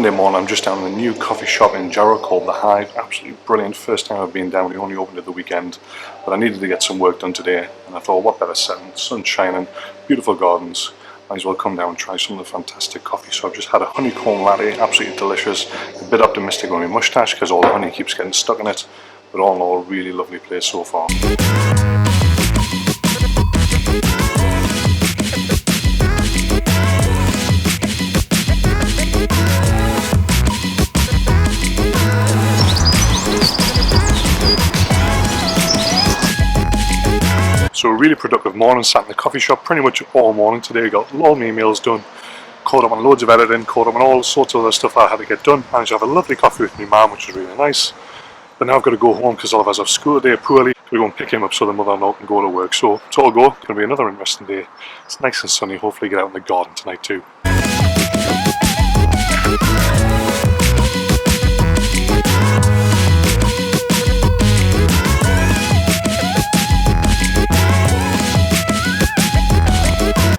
Monday morning, I'm just down in the new coffee shop in Jarrow called The Hive. Absolutely brilliant. First time I've been down. We only opened it the weekend, but I needed to get some work done today, and I thought, what better setting? Sun shining, beautiful gardens. Might as well come down and try some of the fantastic coffee. So I've just had a honeycomb latte, absolutely delicious. A bit optimistic on my moustache because all the honey keeps getting stuck in it, but all in all, really lovely place so far. So a really productive morning, sat in the coffee shop pretty much all morning today. Got all my emails done, caught up on loads of editing, caught up on all sorts of other stuff I had to get done. Managed to have a lovely coffee with my mum, which was really nice. But now I've got to go home because Oliver's off school today poorly. We're going to pick him up so the mother-in-law can go to work. So it's all go. It's going to be another interesting day. It's nice and sunny. Hopefully get out in the garden tonight too.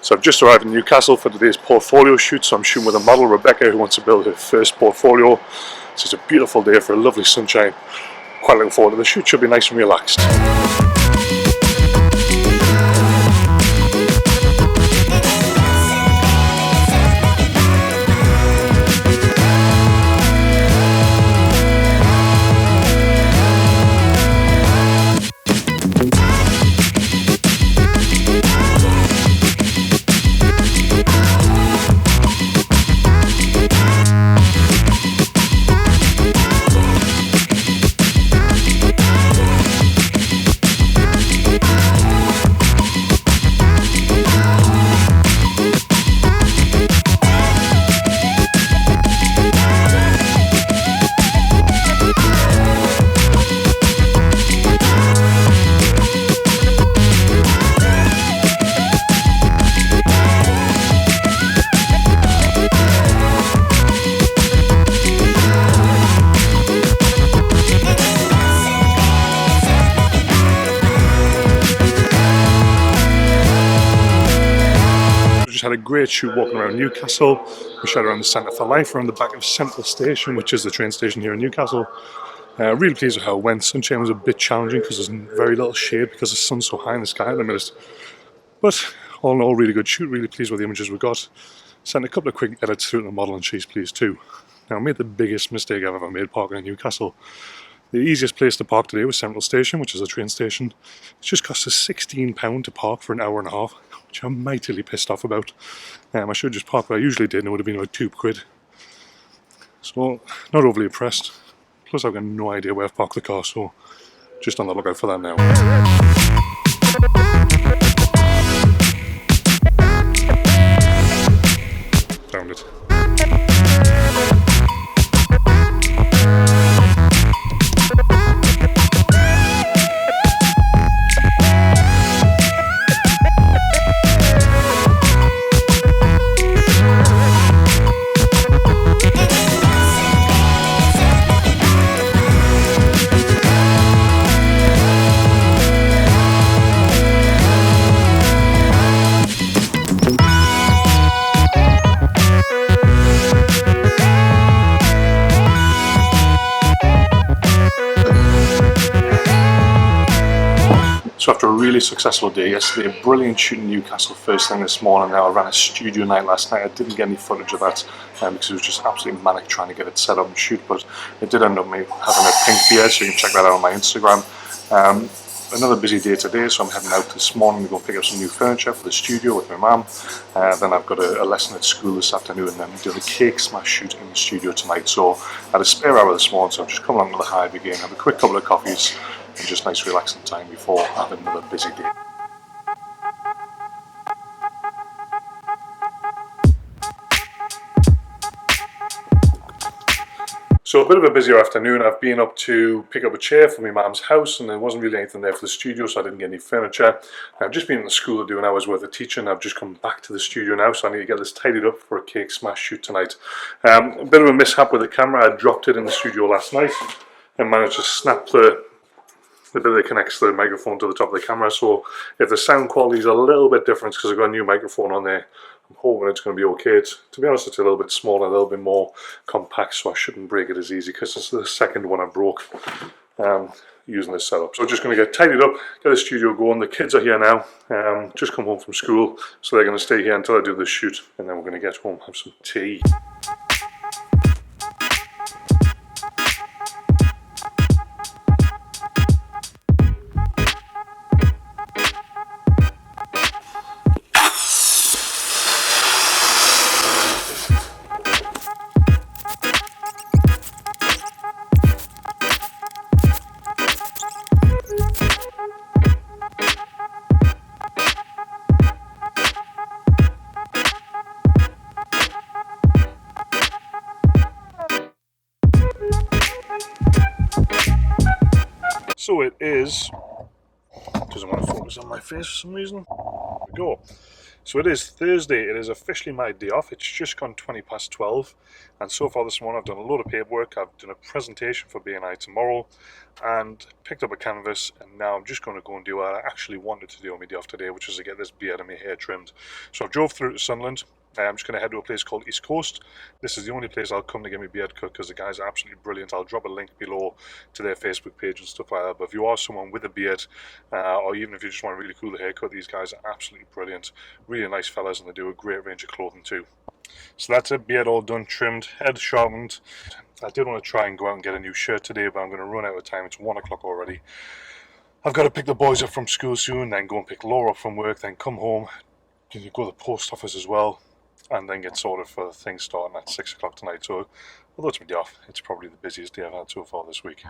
So I've just arrived in Newcastle for today's portfolio shoot. So I'm shooting with a model, Rebecca, who wants to build her first portfolio. So it's a beautiful day for a lovely sunshine. Quite looking forward to the shoot. Should be nice and relaxed. Had a great shoot walking around Newcastle. We shot around the Centre for Life, around the back of Central Station, which is the train station here in Newcastle. Really pleased with how it went. Sunshine was a bit challenging because there's very little shade because the sun's so high in the sky at the minute. But all in all, really good shoot. Really pleased with the images we got. Sent a couple of quick edits through to the model and she's pleased too. Now I made the biggest mistake I've ever made parking in Newcastle. The easiest place to park today was Central Station, which is a train station. It just cost us £16 to park for an hour and a half, which I'm mightily pissed off about. I should just park what I usually did and it would have been about £2. So, not overly impressed. Plus I've got no idea where I've parked the car, so just on the lookout for that now. Found it. So after a really successful day yesterday, a brilliant shoot in Newcastle first thing this morning. Now I ran a studio night last night. I didn't get any footage of that because it was just absolutely manic trying to get it set up and shoot, but it did end up me having a pink beard, so you can check that out on my Instagram. Another busy day today, so I'm heading out this morning to go pick up some new furniture for the studio with my mum. Then I've got a lesson at school this afternoon, and then I'm doing a cake smash shoot in the studio tonight. So I had a spare hour this morning, so I've just come along to the Hive again, have a quick couple of coffees, and just nice relaxing time before having another busy day. So a bit of a busier afternoon. I've been up to pick up a chair for my mum's house, and there wasn't really anything there for the studio, so I didn't get any furniture. I've just been in the school doing hours worth of teaching. I've just come back to the studio now, so I need to get this tidied up for a cake smash shoot tonight. A bit of a mishap with the camera. I dropped it in the studio last night and managed to snap the bit that connects the microphone to the top of the camera. So if the sound quality is a little bit different because I've got a new microphone on there, I'm hoping it's going to be okay. To be honest, it's a little bit smaller, a little bit more compact, so I shouldn't break it as easy, because it's the second one I broke using this setup. So just going to get tidied up, get the studio going. The kids are here now, just come home from school, so they're going to stay here until I do the shoot, and then we're going to get home, have some tea. So it is, doesn't want to focus on my face for some reason. There we go. So it is Thursday. It is officially my day off. It's just gone 12:20, and so far this morning I've done a load of paperwork. I've done a presentation for BNI tomorrow, and picked up a canvas, and now I'm just going to go and do what I actually wanted to do on my day off today, which is to get this beard and my hair trimmed. So I drove through to Sunderland. I'm just going to head to a place called East Coast. This is the only place I'll come to get my beard cut, because the guys are absolutely brilliant. I'll drop a link below to their Facebook page and stuff like that. But if you are someone with a beard, or even if you just want a really cool haircut, these guys are absolutely brilliant. Really nice fellas, and they do a great range of clothing too. So that's it, beard all done, trimmed, head sharpened. I did want to try and go out and get a new shirt today, but I'm going to run out of time. It's 1 o'clock already. I've got to pick the boys up from school soon, then go and pick Laura up from work, then come home, go to the post office as well, and then get sorted for things starting at 6 o'clock tonight. So, although it's my day off, it's probably the busiest day I've had so far this week.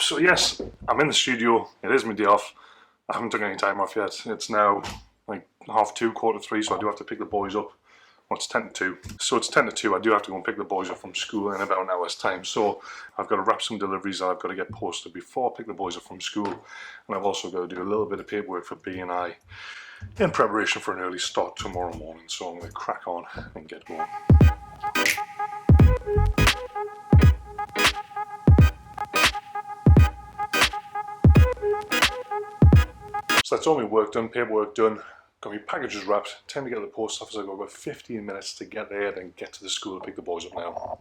So yes, I'm in the studio. It is my day off. I haven't taken any time off yet. It's now like 2:30, 2:45, so I do have to pick the boys up. Well, it's 10 to 2. So it's 10 to 2. I do have to go and pick the boys up from school in about an hour's time. So I've got to wrap some deliveries that I've got to get posted before I pick the boys up from school. And I've also got to do a little bit of paperwork for BNI in preparation for an early start tomorrow morning. So I'm going to crack on and get going. So that's all my work done, paperwork done, got my packages wrapped. Time to get to the post office. I've got about 15 minutes to get there, then get to the school to pick the boys up now.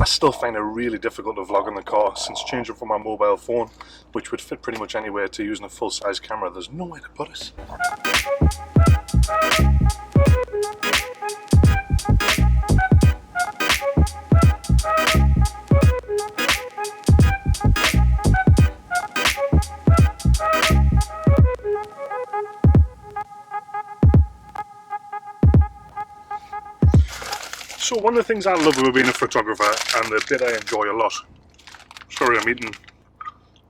I still find it really difficult to vlog in the car, since changing from my mobile phone, which would fit pretty much anywhere, to using a full-size camera. There's nowhere to put it. So one of the things I love about being a photographer, and the bit I enjoy a lot, sorry, I'm eating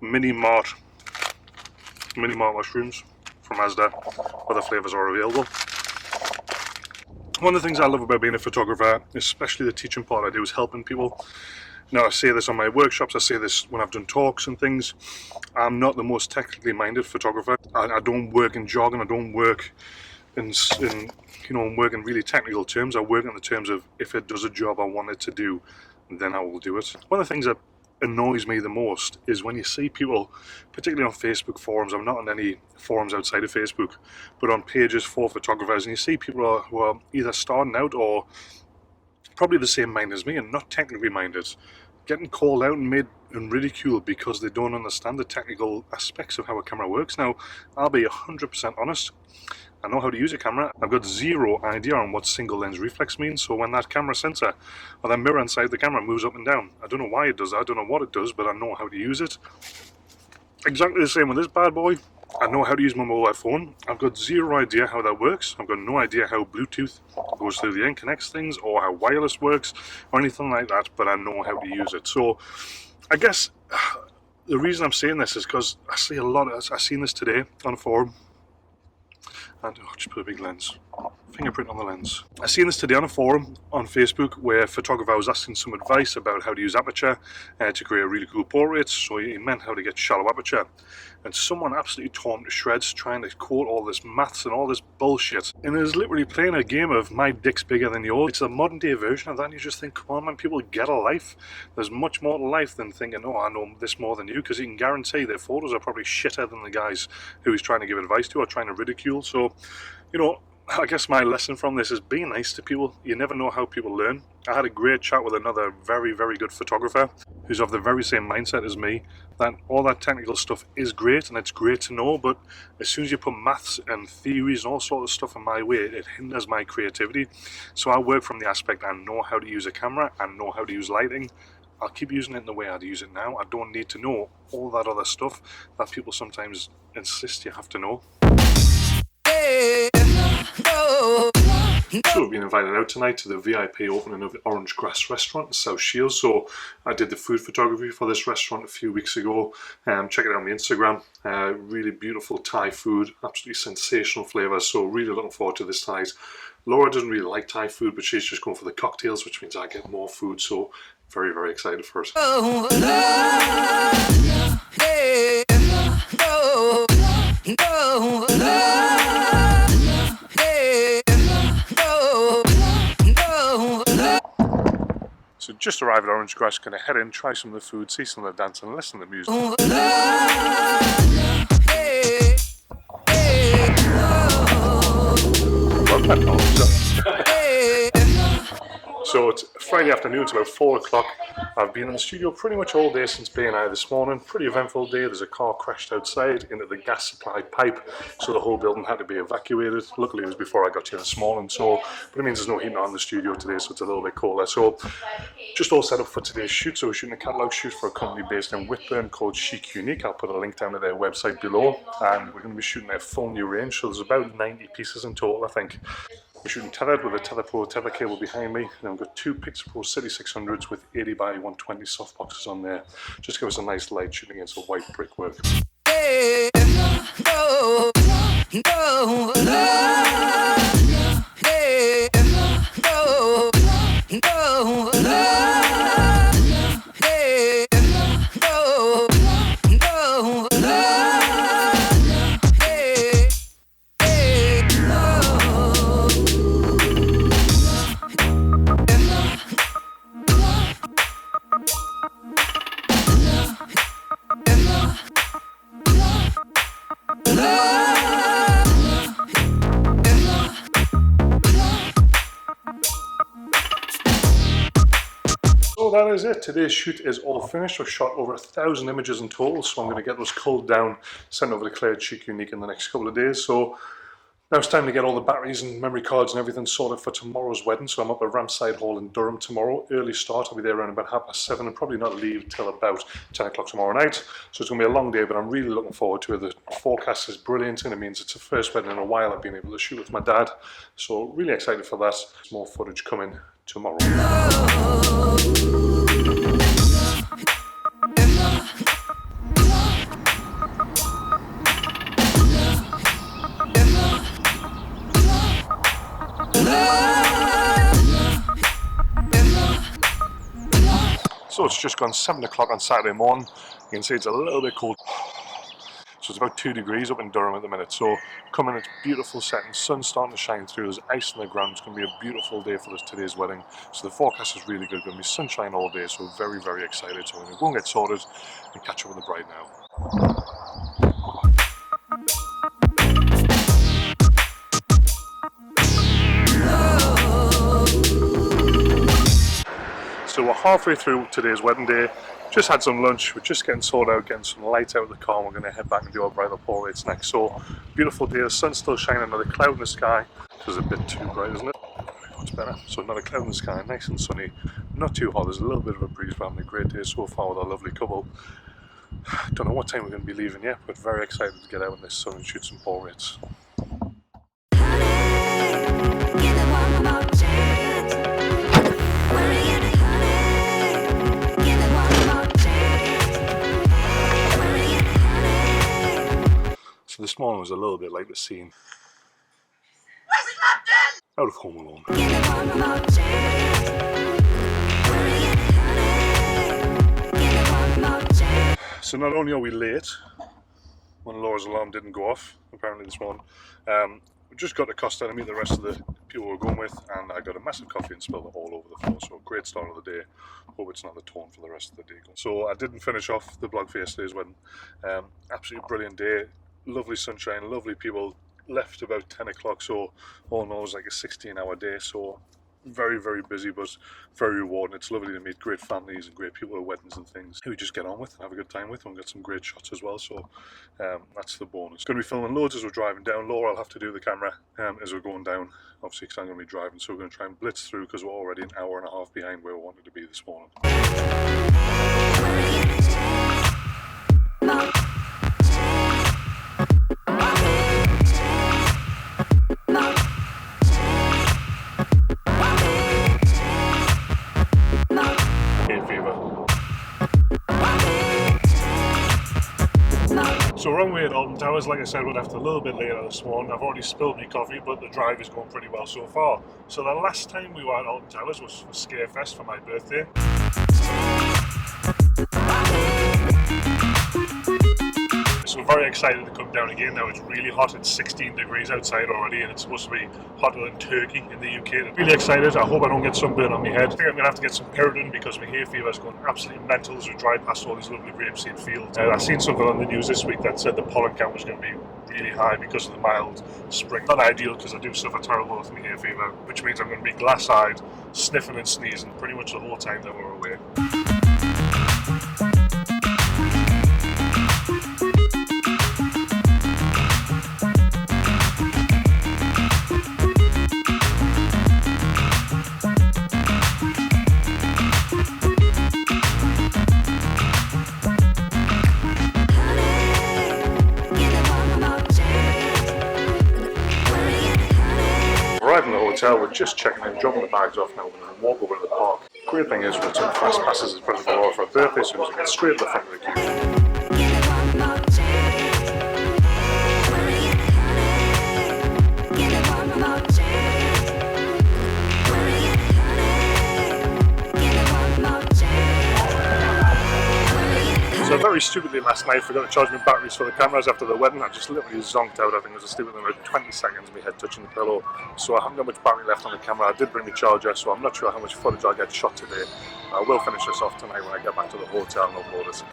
mini mart mushrooms from Asda. Other flavours are available. One of the things I love about being a photographer, especially the teaching part I do, is helping people. Now, I say this on my workshops, I say this when I've done talks and things. I'm not the most technically minded photographer. I don't work in jargon. I don't work in work in really technical terms. I work in the terms of, if it does a job I want it to do, then I will do it. One of the things that annoys me the most is when you see people, particularly on Facebook forums. I'm not on any forums outside of Facebook, but on pages for photographers, and you see people who are either starting out or probably the same mind as me and not technically minded, getting called out and made and ridiculed because they don't understand the technical aspects of how a camera works. Now, I'll be 100% honest. I know how to use a camera. I've got zero idea on what single lens reflex means. So when that camera sensor or that mirror inside the camera moves up and down, I don't know why it does that. I don't know what it does, but I know how to use it. Exactly the same with this bad boy. I know how to use my mobile phone. I've got zero idea how that works. I've got no idea how Bluetooth goes through the end, connects things, or how wireless works, or anything like that, but I know how to use it. So I guess the reason I'm saying this is because I see a lot of, I seen this today on a forum, and just put a big lens, fingerprint on the lens. I seen this today on a forum on Facebook where a photographer was asking some advice about how to use aperture to create a really cool portrait. So he meant how to get shallow aperture, and someone absolutely tore him to shreds trying to quote all this maths and all this bullshit. And it was literally playing a game of my dick's bigger than yours. It's a modern day version of that, and you just think, come on man, people, get a life. There's much more to life than thinking, oh, I know this more than you, because you can guarantee their photos are probably shitter than the guys who he's trying to give advice to or trying to ridicule. So, you know, I guess my lesson from this is be nice to people. You never know how people learn. I had a great chat with another very, very good photographer who's of the very same mindset as me, that all that technical stuff is great and it's great to know, but as soon as you put maths and theories and all sorts of stuff in my way, it hinders my creativity. So I work from the aspect I know how to use a camera and know how to use lighting. I'll keep using it in the way I'd use it now. I don't need to know all that other stuff that people sometimes insist you have to know. So we've been invited out tonight to the VIP opening of Orange Grass Restaurant in South Shields. So I did the food photography for this restaurant a few weeks ago. Check it out on my Instagram. Really beautiful Thai food, absolutely sensational flavours. So really looking forward to this tonight. Laura doesn't really like Thai food, but she's just going for the cocktails, which means I get more food. So very, very excited for it. So just arrived at Orange Grass, going to head in, try some of the food, see some of the dance and listen to the music. So it's Friday afternoon, it's about 4 o'clock. I've been in the studio pretty much all day since being out this morning. Pretty eventful day. There's a car crashed outside into the gas supply pipe, so the whole building had to be evacuated. Luckily it was before I got here this morning, so but it means there's no heating on the studio today, so it's a little bit colder. So just all set up for today's shoot. So we're shooting a catalogue shoot for a company based in Whitburn called Chic Unique. I'll put a link down to their website below, and we're going to be shooting their full new range. So there's about 90 pieces in total, I think. We're shooting tethered with a Tether Pro tether cable behind me, and I've got two Pixel Pro City 600s with 80 by 120 softboxes on there. Just give us a nice light shooting against a white brickwork. So that is it. Today's shoot is all finished. I've shot over 1,000 images in total, so I'm going to get those culled down, sent over to Claire at Chic Unique in the next couple of days. So now it's time to get all the batteries and memory cards and everything sorted for tomorrow's wedding. So I'm up at Ramside Hall in Durham tomorrow. Early start. I'll be there around about 7:30 and probably not leave till about 10 o'clock tomorrow night. So it's going to be a long day, but I'm really looking forward to it. The forecast is brilliant, and it means it's the first wedding in a while I've been able to shoot with my dad. So really excited for that. There's more footage coming tomorrow. So it's just gone 7 o'clock on Saturday morning. You can see it's a little bit cold. So it's about 2 degrees up in Durham at the minute. So coming, it's beautiful setting, sun's starting to shine through, there's ice on the ground. It's going to be a beautiful day for today's wedding. So the forecast is really good, going to be sunshine all day, so very, very excited. So we're going to go and get sorted and catch up with the bride now. So we're halfway through today's wedding day. Just had some lunch, we're just getting sorted out, getting some light out of the car, and we're going to head back and do our bridal portraits next. So, beautiful day, the sun's still shining, another cloud in the sky. This is a bit too bright, isn't it? Much better. So another cloud in the sky, nice and sunny, not too hot, there's a little bit of a breeze, but having a great day so far with our lovely couple. Don't know what time we're going to be leaving yet, but very excited to get out in this sun and shoot some portraits. this morning was a little bit like the scene out of Home Alone. So not only are we late, when Laura's alarm didn't go off, apparently this morning, we just got to Costa to meet the rest of the people we're going with, and I got a massive coffee and spilled it all over the floor, so great start of the day. Hope it's not the tone for the rest of the day. So I didn't finish off the vlog for yesterday's wedding. Absolutely brilliant day, lovely sunshine, lovely people. Left about 10 o'clock, so all in all it was like a 16-hour day, so very, very busy, but very rewarding. It's lovely to meet great families and great people at weddings and things who we just get on with and have a good time with, and we've got some great shots as well, so that's the bonus. Going to be filming loads as we're driving down. Laura will have to do the camera as we're going down, obviously because I'm going to be driving, so we're going to try and blitz through because we're already an hour and a half behind where we wanted to be this morning. So we're on the way at Alton Towers. Like I said, we're left a little bit later this morning. I've already spilled my coffee, but the drive is going pretty well so far. So the last time we were at Alton Towers was for Scarefest for my birthday. So very excited to come down again. Now it's really hot. It's 16 degrees outside already, and it's supposed to be hotter than Turkey in the UK. Really excited. I hope I don't get sunburn on my head. I think I'm going to have to get some Peridone because my hay fever is going absolutely mental as we drive past all these lovely rapeseed fields. I've seen something on the news this week that said the pollen count was going to be really high because of the mild spring. Not ideal because I do suffer terrible with my hay fever, which means I'm going to be glass-eyed, sniffing and sneezing pretty much the whole time that we're away. Arriving at the hotel, we're just checking in, dropping the bags off now, we're going to walk over to the park. Great thing is we've got some fast passes as present for Laura for her birthday, so we can get straight to the front of the queue. So very stupidly last night, forgot to charge my batteries for the cameras after the wedding. I just literally zonked out. I think I was asleep within about 20 seconds, my head touching the pillow. So I haven't got much battery left on the camera. I did bring my charger, so I'm not sure how much footage I'll get shot today. I will finish this off tonight when I get back to the hotel and upload this.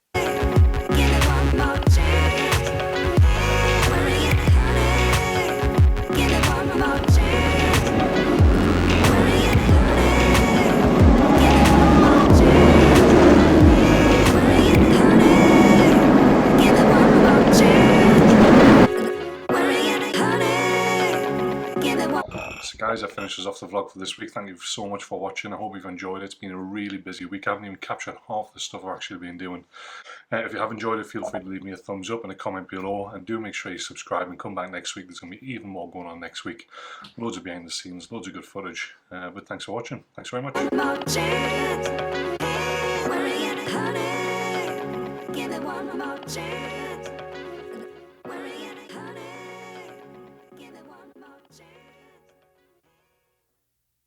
So guys, that finishes off the vlog for this week. Thank you so much for watching. I hope you've enjoyed it. It's been a really busy week. I haven't even captured half the stuff I've actually been doing. If you have enjoyed it, feel free to leave me a thumbs up and a comment below, and do make sure you subscribe and come back next week. There's going to be even more going on next week. Loads of behind the scenes, loads of good footage. But thanks for watching. Thanks very much.